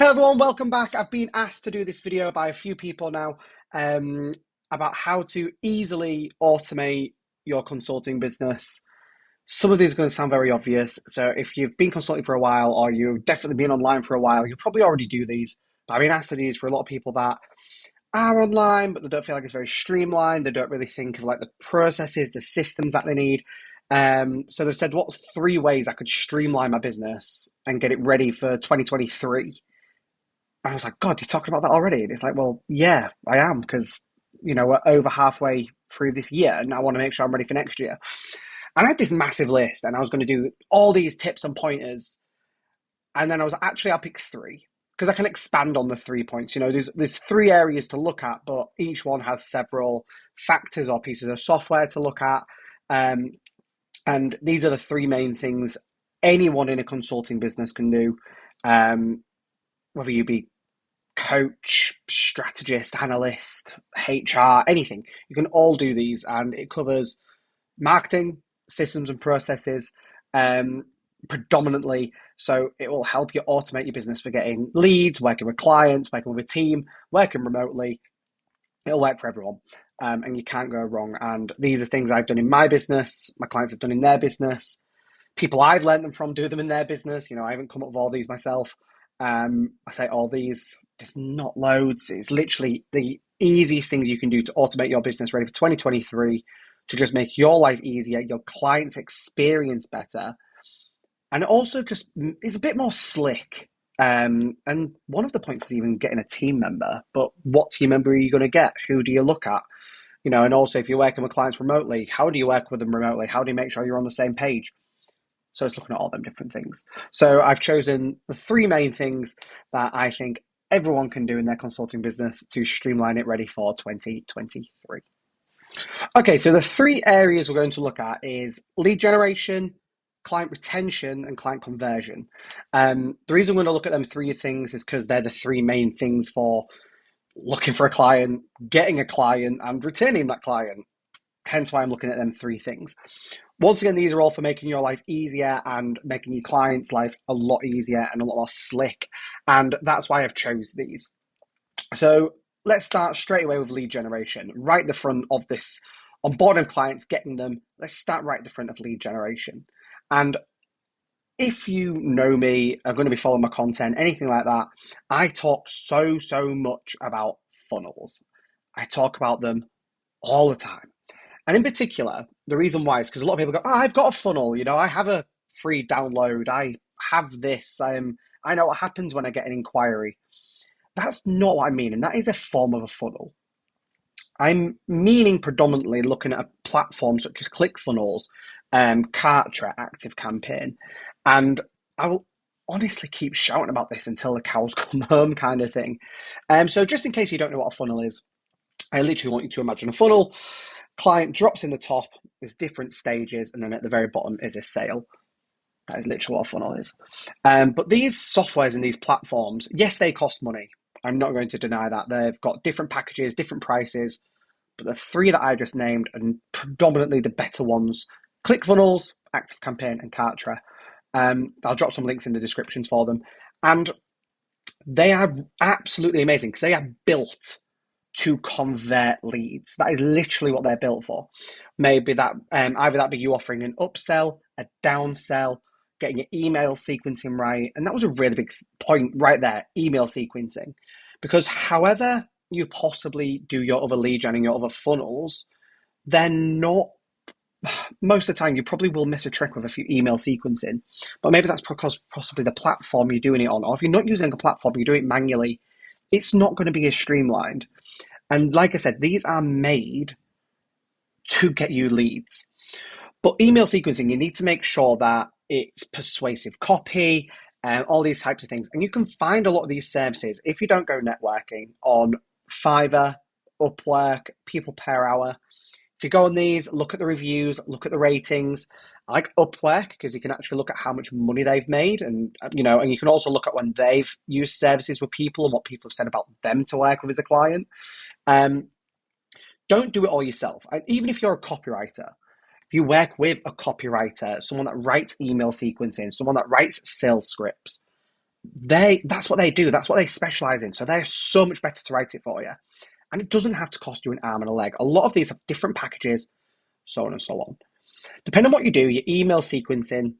Hello everyone, welcome back. I've been asked to do this video by a few people now about how to easily automate your consulting business. Some of these are going to sound very obvious. So if you've been consulting for a while or you've definitely been online for a while, you'll probably already do these. But I've been asked to do these for a lot of people that are online, but they don't feel like it's very streamlined. They don't really think of like the processes, the systems that they need. So they've said, what's 3 ways I could streamline my business and get it ready for 2023? I was like, God, you're talking about that already? And it's like, well, yeah, I am, because, we're over halfway through this year and I want to make sure I'm ready for next year. And I had this massive list and I was going to do all these tips and pointers. And then I was actually, I'll pick 3 because I can expand on the 3 points. There's 3 areas to look at, but each one has several factors or pieces of software to look at. And these are the 3 main things anyone in a consulting business can do. Whether you be coach, strategist, analyst, HR, anything. You can all do these, and it covers marketing, systems and processes, predominantly. So it will help you automate your business for getting leads, working with clients, working with a team, working remotely. It'll work for everyone, and you can't go wrong. And these are things I've done in my business, my clients have done in their business, people I've learned them from do them in their business. I haven't come up with all these myself. I say all these, there's not loads. It's literally the easiest things you can do to automate your business ready for 2023, to just make your life easier, your clients' experience better. And also just it's a bit more slick. And one of the points is even getting a team member. But what team member are you going to get? Who do you look at? And also if you're working with clients remotely, how do you work with them remotely? How do you make sure you're on the same page? So it's looking at all them different things. So I've chosen the 3 main things that I think everyone can do in their consulting business to streamline it ready for 2023. Okay, so the 3 areas we're going to look at is lead generation, client retention, and client conversion. The reason we're going to look at them 3 things is because they're the 3 main things for looking for a client, getting a client, and retaining that client. Hence why I'm looking at them 3 things. Once again, these are all for making your life easier and making your clients' life a lot easier and a lot more slick. And that's why I've chose these. So let's start straight away with lead generation. Right at the front of this, on board of clients, getting them, let's start right at the front of lead generation. And if you know me, are going to be following my content, anything like that, I talk so much about funnels. I talk about them all the time. And in particular, the reason why is because a lot of people go, oh, I've got a funnel, I have a free download, I have this, I know what happens when I get an inquiry. That's not what I mean, and that is a form of a funnel. I'm meaning predominantly looking at platforms such as ClickFunnels, Kartra, ActiveCampaign, and I will honestly keep shouting about this until the cows come home kind of thing. So just in case you don't know what a funnel is, I literally want you to imagine a funnel. Client drops in the top, there's different stages, and then at the very bottom is a sale. That is literally what a funnel is. But these softwares and these platforms, yes, they cost money. I'm not going to deny that. They've got different packages, different prices, but the 3 that I just named are predominantly the better ones. ClickFunnels, ActiveCampaign, and Kartra. I'll drop some links in the descriptions for them. And they are absolutely amazing because they are built to convert leads. That is literally what they're built for. Maybe that either that be you offering an upsell, a downsell, getting your email sequencing right. And that was a really big point right there, email sequencing. Because however you possibly do your other lead gen and your other funnels, they're not, most of the time you probably will miss a trick with a few email sequencing. But maybe that's because possibly the platform you're doing it on, or if you're not using a platform, you do it manually, it's not going to be as streamlined. And like I said, these are made to get you leads. But email sequencing, you need to make sure that it's persuasive copy, all these types of things. And you can find a lot of these services if you don't go networking on Fiverr, Upwork, people per hour. If you go on these, look at the reviews, look at the ratings. I like Upwork because you can actually look at how much money they've made, and and you can also look at when they've used services with people and what people have said about them to work with as a client. Don't do it all yourself. Even if you're a copywriter, if you work with a copywriter, someone that writes email sequencing, someone that writes sales scripts, that's what they do. That's what they specialize in. So they're so much better to write it for you. And it doesn't have to cost you an arm and a leg. A lot of these have different packages, so on and so on. Depending on what you do, your email sequencing,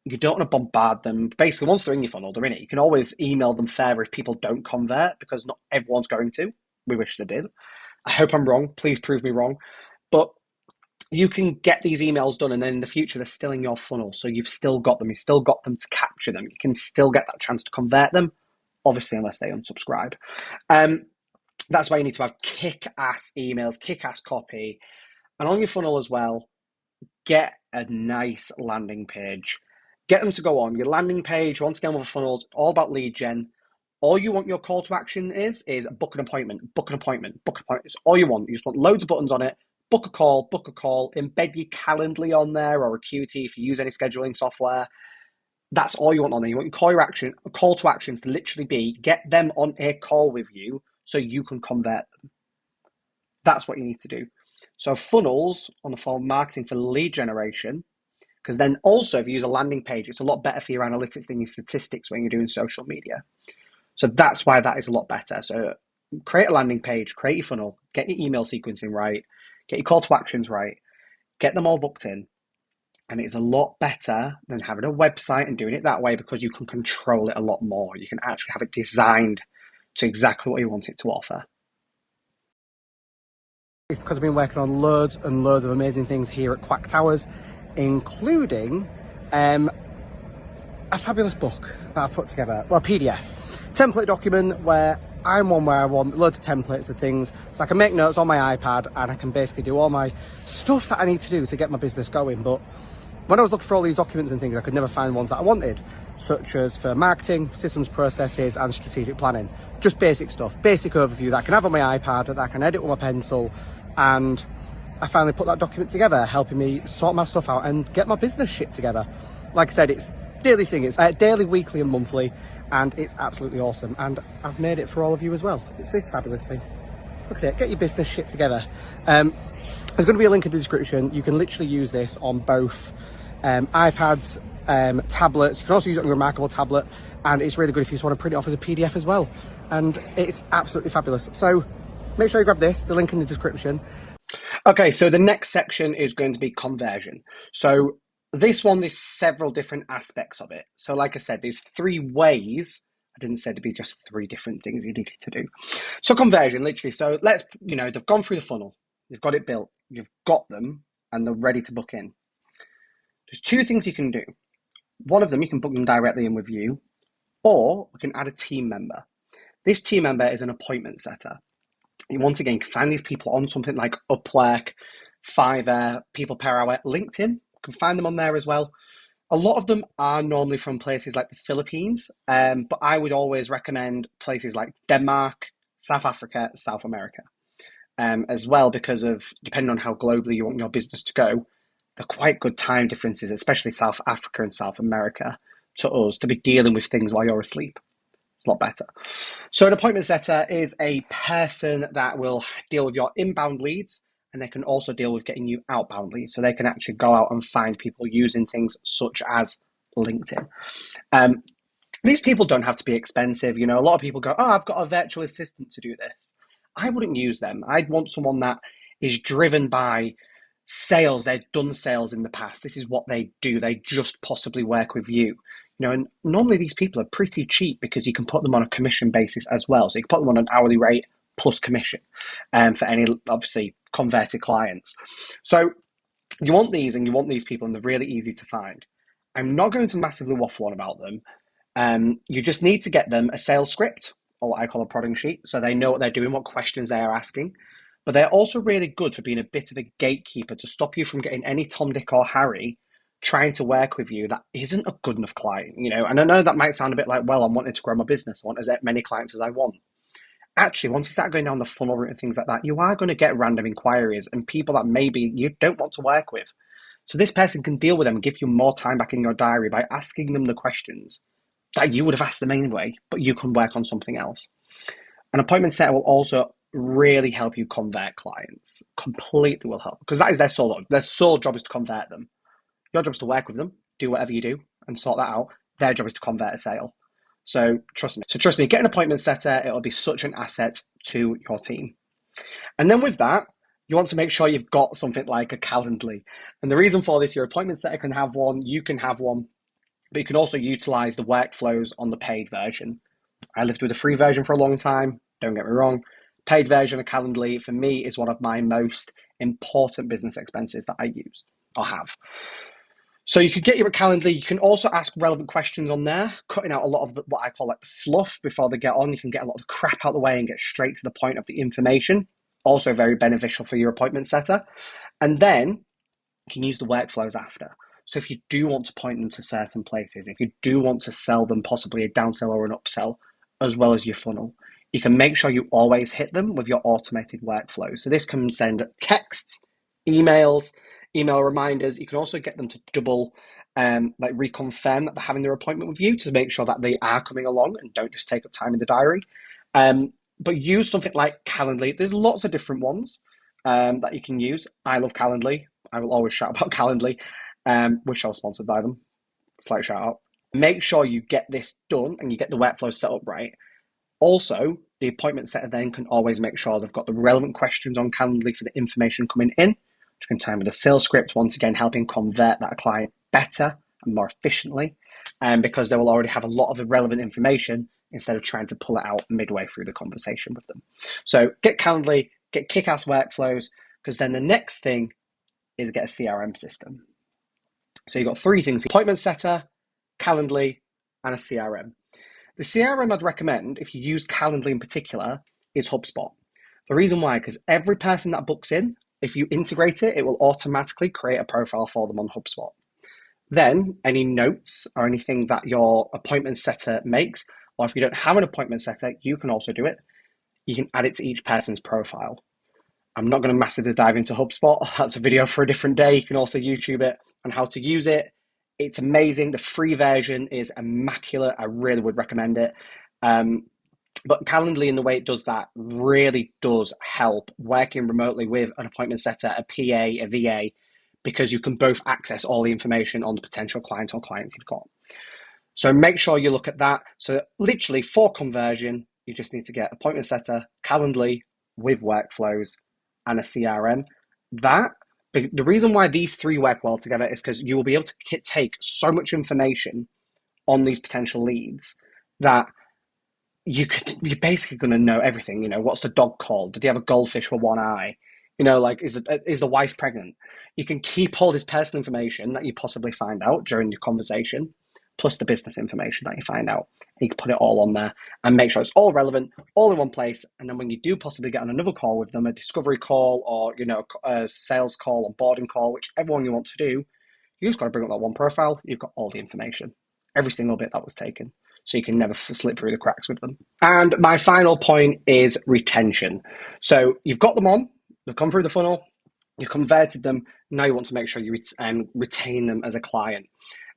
you don't want to bombard them. Basically, once they're in your funnel, they're in it. You can always email them further if people don't convert, because not everyone's going to. We wish they did. I hope I'm wrong. Please prove me wrong. But you can get these emails done, and then in the future, they're still in your funnel. So you've still got them. You've still got them to capture them. You can still get that chance to convert them, obviously, unless they unsubscribe. That's why you need to have kick-ass emails, kick-ass copy. And on your funnel as well, get a nice landing page. Get them to go on your landing page. Once again, with funnels, all about lead gen. All you want your call to action is book an appointment, book an appointment, book an appointment. It's all you want. You just want loads of buttons on it. Book a call, embed your Calendly on there or Acuity if you use any scheduling software. That's all you want on there. You want your call to actions to literally be get them on a call with you so you can convert them. That's what you need to do. So funnels on the form marketing for lead generation, because then also if you use a landing page, it's a lot better for your analytics than your statistics when you're doing social media. So that's why that is a lot better. So create a landing page, create your funnel, get your email sequencing right, get your call to actions right, get them all booked in. And it's a lot better than having a website and doing it that way, because you can control it a lot more. You can actually have it designed to exactly what you want it to offer. It's because I've been working on loads and loads of amazing things here at Quack Towers, including a fabulous book that I've put together, well, a PDF, template document where I want loads of templates of things, so I can make notes on my iPad and I can basically do all my stuff that I need to do to get my business going. But when I was looking for all these documents and things, I could never find ones that I wanted, such as for marketing, systems, processes, and strategic planning. Just basic stuff, basic overview that I can have on my iPad, that I can edit with my pencil. And I finally put that document together, helping me sort my stuff out and get my business shit together. Like I said, it's daily thing. It's daily, weekly, and monthly, and it's absolutely awesome. And I've made it for all of you as well. It's this fabulous thing. Look at it. Get your business shit together. There's going to be a link in the description. You can literally use this on both iPads, tablets. You can also use it on a Remarkable tablet, and it's really good if you just want to print it off as a PDF as well. And it's absolutely fabulous. So make sure you grab this, the link in the description. Okay, so the next section is going to be conversion. So this one, there's several different aspects of it. So like I said, there's 3 ways. I didn't say to be just 3 different things you needed to do. So conversion, literally. So they've gone through the funnel. They've got it built. You've got them and they're ready to book in. There's 2 things you can do. One of them, you can book them directly in with you, or we can add a team member. This team member is an appointment setter. You once again can find these people on something like Upwork, Fiverr, People Per Hour, LinkedIn. You can find them on there as well. A lot of them are normally from places like the Philippines, but I would always recommend places like Denmark, South Africa, South America, as well, because of depending on how globally you want your business to go, they're quite good time differences, especially South Africa and South America, to us to be dealing with things while you're asleep. It's a lot better. So an appointment setter is a person that will deal with your inbound leads, and they can also deal with getting you outbound leads. So they can actually go out and find people using things such as LinkedIn. These people don't have to be expensive. A lot of people go, oh, I've got a virtual assistant to do this. I wouldn't use them. I'd want someone that is driven by sales. They've done sales in the past. This is what they do. They just possibly work with you. And normally these people are pretty cheap because you can put them on a commission basis as well. So you can put them on an hourly rate plus commission for any, obviously, converted clients. So you want these and you want these people, and they're really easy to find. I'm not going to massively waffle on about them. You just need to get them a sales script, or what I call a prodding sheet, so they know what they're doing, what questions they are asking. But they're also really good for being a bit of a gatekeeper to stop you from getting any Tom, Dick, or Harry trying to work with you that isn't a good enough client, And I know that might sound a bit like, well, I'm wanting to grow my business. I want as many clients as I want. Actually, once you start going down the funnel route and things like that, you are going to get random inquiries and people that maybe you don't want to work with. So this person can deal with them and give you more time back in your diary by asking them the questions that you would have asked them anyway, but you can work on something else. An appointment setter will also really help you convert clients. Completely will help, because that is their sole job. Their sole job is to convert them. Your job is to work with them, do whatever you do, and sort that out. Their job is to convert a sale. So trust me, get an appointment setter. It'll be such an asset to your team. And then with that, you want to make sure you've got something like a Calendly. And the reason for this, your appointment setter can have one, you can have one, but you can also utilize the workflows on the paid version. I lived with a free version for a long time, don't get me wrong. Paid version of Calendly, for me, is one of my most important business expenses that I use or have. So you could get your Calendly. You can also ask relevant questions on there, cutting out a lot of what I call like the fluff before they get on. You can get a lot of the crap out of the way and get straight to the point of the information. Also very beneficial for your appointment setter. And then you can use the workflows after. So if you do want to point them to certain places, if you do want to sell them possibly a downsell or an upsell, as well as your funnel, you can make sure you always hit them with your automated workflow. So this can send texts, emails, email reminders. You can also get them to double, like reconfirm that they're having their appointment with you to make sure that they are coming along and don't just take up time in the diary. But use something like Calendly. There's lots of different ones that you can use. I love Calendly. I will always shout about Calendly. Wish I was sponsored by them. Slight shout out. Make sure you get this done and you get the workflow set up right. Also, the appointment setter then can always make sure they've got the relevant questions on Calendly for the information coming in, which can time with a sales script, once again, helping convert that client better and more efficiently, because they will already have a lot of the relevant information instead of trying to pull it out midway through the conversation with them. So get Calendly, get kick-ass workflows, because then the next thing is get a CRM system. So you've got three things: appointment setter, Calendly, and a CRM. The CRM I'd recommend, if you use Calendly in particular, is HubSpot. The reason why, because every person that books in, if you integrate it, it will automatically create a profile for them on HubSpot. Then any notes or anything that your appointment setter makes, or if you don't have an appointment setter, you can also do it. You can add it to each person's profile. I'm not going to massively dive into HubSpot. That's a video for a different day. You can also YouTube it on how to use it. It's amazing. The free version is immaculate. I really would recommend it. But Calendly, in the way it does that, really does help working remotely with an appointment setter, a PA, a VA, because you can both access all the information on the potential client or clients you've got. So make sure you look at that. So literally for conversion, you just need to get appointment setter, Calendly with workflows, and a CRM. The reason why these three work well together is because you will be able to take so much information on these potential leads that you're basically going to know everything. You know, what's the dog called? Did he have a goldfish with one eye? You know, like, is the wife pregnant? You can keep all this personal information that you possibly find out during your conversation, plus the business information that you find out. And you can put it all on there and make sure it's all relevant, all in one place. And then when you do possibly get on another call with them, a discovery call or, you know, a sales call, onboarding call, whichever one you want to do, you just got to bring up that one profile. You've got all the information, every single bit that was taken. So you can never slip through the cracks with them. And my final point is retention. So you've got them on, they've come through the funnel, you've converted them. Now you want to make sure you retain them as a client.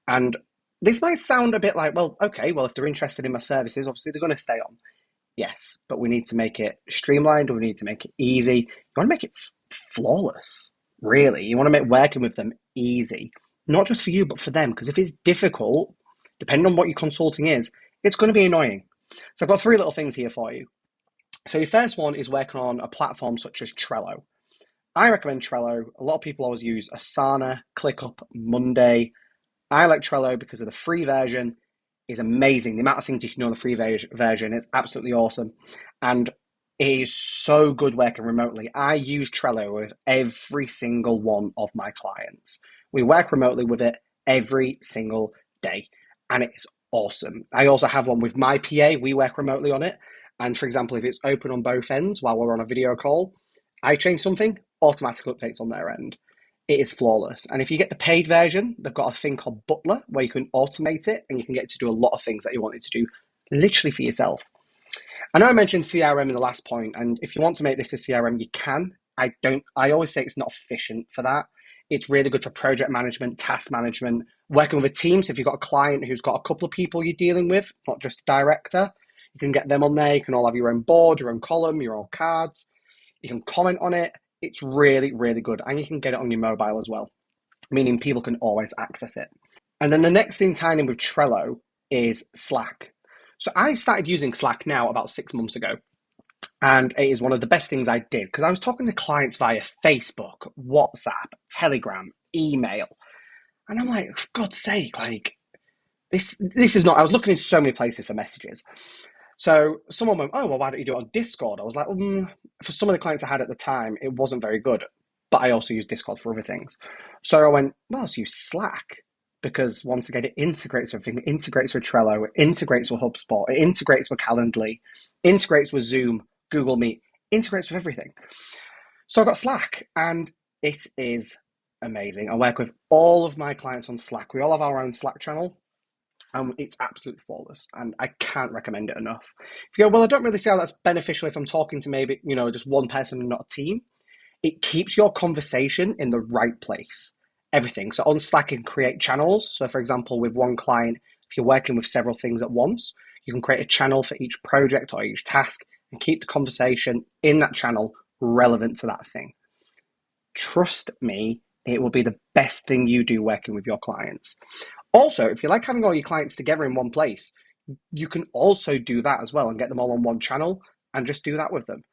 And this might sound a bit like, well, okay, well, if they're interested in my services, obviously they're going to stay on. Yes, but we need to make it streamlined. We need to make it easy. You want to make it flawless, really. You want to make working with them easy, not just for you, but for them. Because if it's difficult, depending on what your consulting is, it's going to be annoying. So I've got three little things here for you. So your first one is working on a platform such as Trello. I recommend Trello. A lot of people always use Asana, ClickUp, Monday. I like Trello because of the free version is amazing. The amount of things you can do on the free version is absolutely awesome. And it is so good working remotely. I use Trello with every single one of my clients. We work remotely with it every single day. And it's awesome. I also have one with my PA. We work remotely on it. And for example, if it's open on both ends while we're on a video call, I change something, automatic updates on their end. It is flawless. And if you get the paid version, they've got a thing called Butler where you can automate it and you can get to do a lot of things that you wanted to do literally for yourself. I know I mentioned CRM in the last point, and if you want to make this a CRM, you can. I always say it's not efficient for that. It's really good for project management, task management, working with a team. So if you've got a client who's got a couple of people you're dealing with, not just a director, you can get them on there. You can all have your own board, your own column, your own cards. You can comment on it. It's really, really good. And you can get it on your mobile as well, meaning people can always access it. And then the next thing tying in with Trello is Slack. So I started using Slack now about 6 months ago. And it is one of the best things I did because I was talking to clients via Facebook, WhatsApp, Telegram, email. And I'm like, for God's sake, like this is not, I was looking in so many places for messages. So someone went, oh, well, why don't you do it on Discord? I was like, for some of the clients I had at the time, it wasn't very good. But I also use Discord for other things. So I went, well, let's use Slack. Because once again, it integrates with everything. It integrates with Trello. It integrates with HubSpot. It integrates with Calendly. Integrates with Zoom, Google Meet. Integrates with everything. So I got Slack, and it is amazing. I work with all of my clients on Slack. We all have our own Slack channel. It's absolutely flawless, and I can't recommend it enough. If you go, well, I don't really see how that's beneficial if I'm talking to maybe, just one person and not a team. It keeps your conversation in the right place. Everything. So on Slack, you can create channels. So for example, with one client, if you're working with several things at once, you can create a channel for each project or each task and keep the conversation in that channel relevant to that thing. Trust me, it will be the best thing you do working with your clients. Also, if you like having all your clients together in one place, you can also do that as well and get them all on one channel and just do that with them.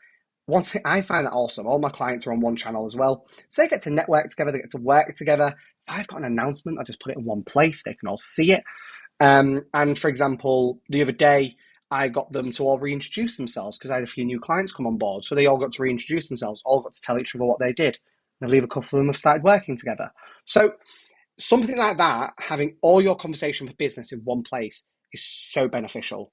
I find that awesome. All my clients are on one channel as well. So they get to network together, they get to work together. If I've got an announcement, I just put it in one place. They can all see it. And for example, the other day, I got them to all reintroduce themselves because I had a few new clients come on board. So they all got to reintroduce themselves, all got to tell each other what they did. And I believe a couple of them have started working together. So something like that, having all your conversation for business in one place is so beneficial.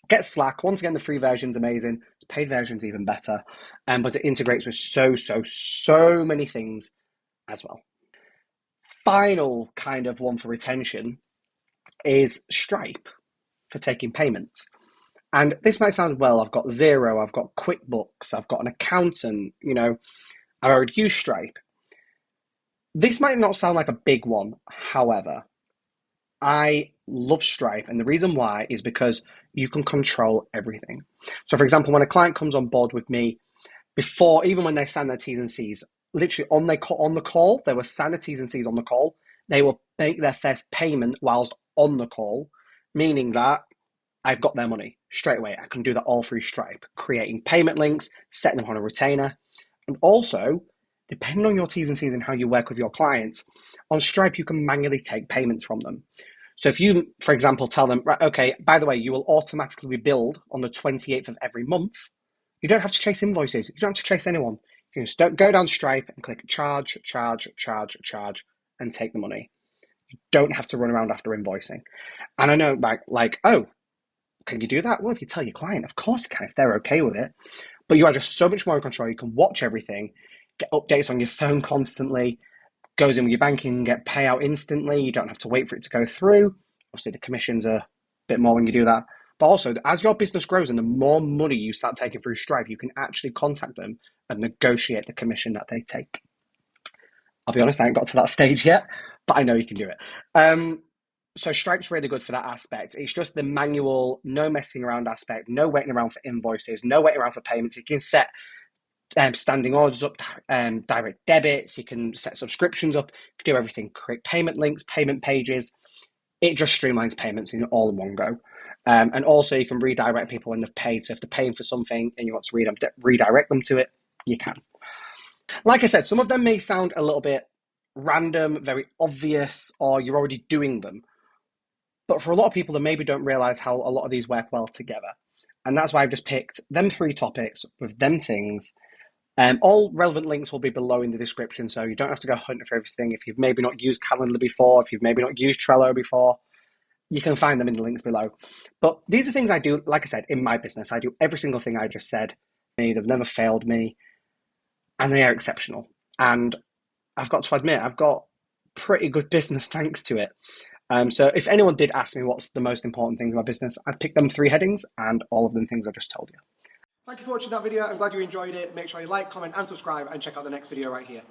Get Slack. Once again, the free version's amazing. The paid version's even better. But it integrates with so many things as well. Final kind of one for retention is Stripe for taking payments. And this might sound, well, I've got Xero, I've got QuickBooks, I've got an accountant, I already use Stripe. This might not sound like a big one. However, I love Stripe, and the reason why is because you can control everything. So, for example, when a client comes on board with me, before, even when they sign their T's and C's, literally on the call, they will sign the T's and C's on the call. They will make their first payment whilst on the call, meaning that I've got their money straight away. I can do that all through Stripe, creating payment links, setting them on a retainer, and also, depending on your T's and C's and how you work with your clients, on Stripe, you can manually take payments from them. So if you, for example, tell them, right, okay, by the way, you will automatically be billed on the 28th of every month, you don't have to chase invoices. You don't have to chase anyone. You can just go down Stripe and click charge, and take the money. You don't have to run around after invoicing. And I know, oh, can you do that? Well, if you tell your client, of course you can, if they're okay with it. But you are just so much more in control. You can watch everything, get updates on your phone constantly, goes in with your banking, get payout instantly. You don't have to wait for it to go through. Obviously, the commissions are a bit more when you do that. But also, as your business grows and the more money you start taking through Stripe, you can actually contact them and negotiate the commission that they take. I'll be honest, I haven't got to that stage yet, but I know you can do it. So Stripe's really good for that aspect. It's just the manual, no messing around aspect, no waiting around for invoices, no waiting around for payments. You can set standing orders up, direct debits, you can set subscriptions up, you can do everything, create payment links, payment pages. It just streamlines payments in all in one go. And also you can redirect people when they've paid. So if they're paying for something and you want to redirect them to it, you can. Like I said, some of them may sound a little bit random, very obvious, or you're already doing them. But for a lot of people, they maybe don't realize how a lot of these work well together. And that's why I've just picked them 3 topics with them things. All relevant links will be below in the description, so you don't have to go hunting for everything. If you've maybe not used Calendly before, if you've maybe not used Trello before, you can find them in the links below. But these are things I do, like I said, in my business. I do every single thing I just said. They've never failed me, and they are exceptional. And I've got to admit, I've got pretty good business thanks to it. So if anyone did ask me what's the most important things in my business, I'd pick them 3 headings and all of them things I just told you. Thank you for watching that video. I'm glad you enjoyed it. Make sure you like, comment, and subscribe, and check out the next video right here.